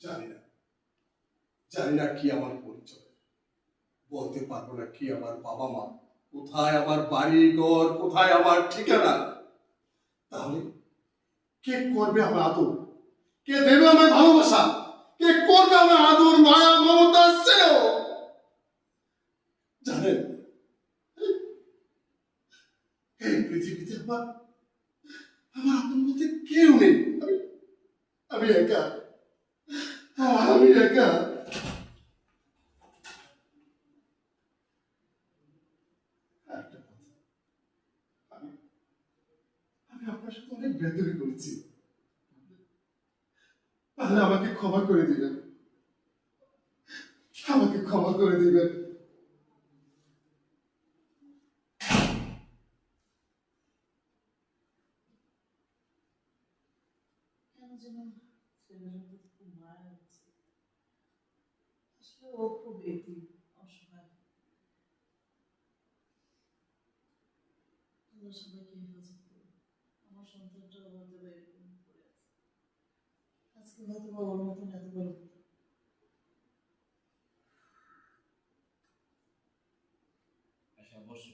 জানি না, জানি না কি আমার পরিচয়, বলতে পারবো না কি আমার বাবা মা, কোথায় আমার বাড়ি ঘর, কোথায় আমার ঠিকানা। তাহলে কে করবে আমার আদর, কে দেবে আমার ভালোবাসা, কে করবে আমার আদর মায়া মমতা স্নেহ? জানেন, এই পৃথিবীতে আমার আমার আপন বলতে কেউ নেই। আমি একা, আমি একা। একটা কথা, আমি আমি আপনার সাথে অনেক বেদবি করেছি, তাহলে আমাকে ক্ষমা করে দিবেন, আমাকে ক্ষমা করে দিবেন। কেন যেন ছেলেটার প্রতি খুব মায়া হচ্ছে। আসলে ও খুব এতিম, অসহায়। আল্লাহ সবাইকে হেফাজত করুন। আমার সন্তানটাও হয়তো বা এরকম পড়ে আছে, আজকে হয়তো বা ওর মতন এত বড় হতো। আচ্ছা, বসো।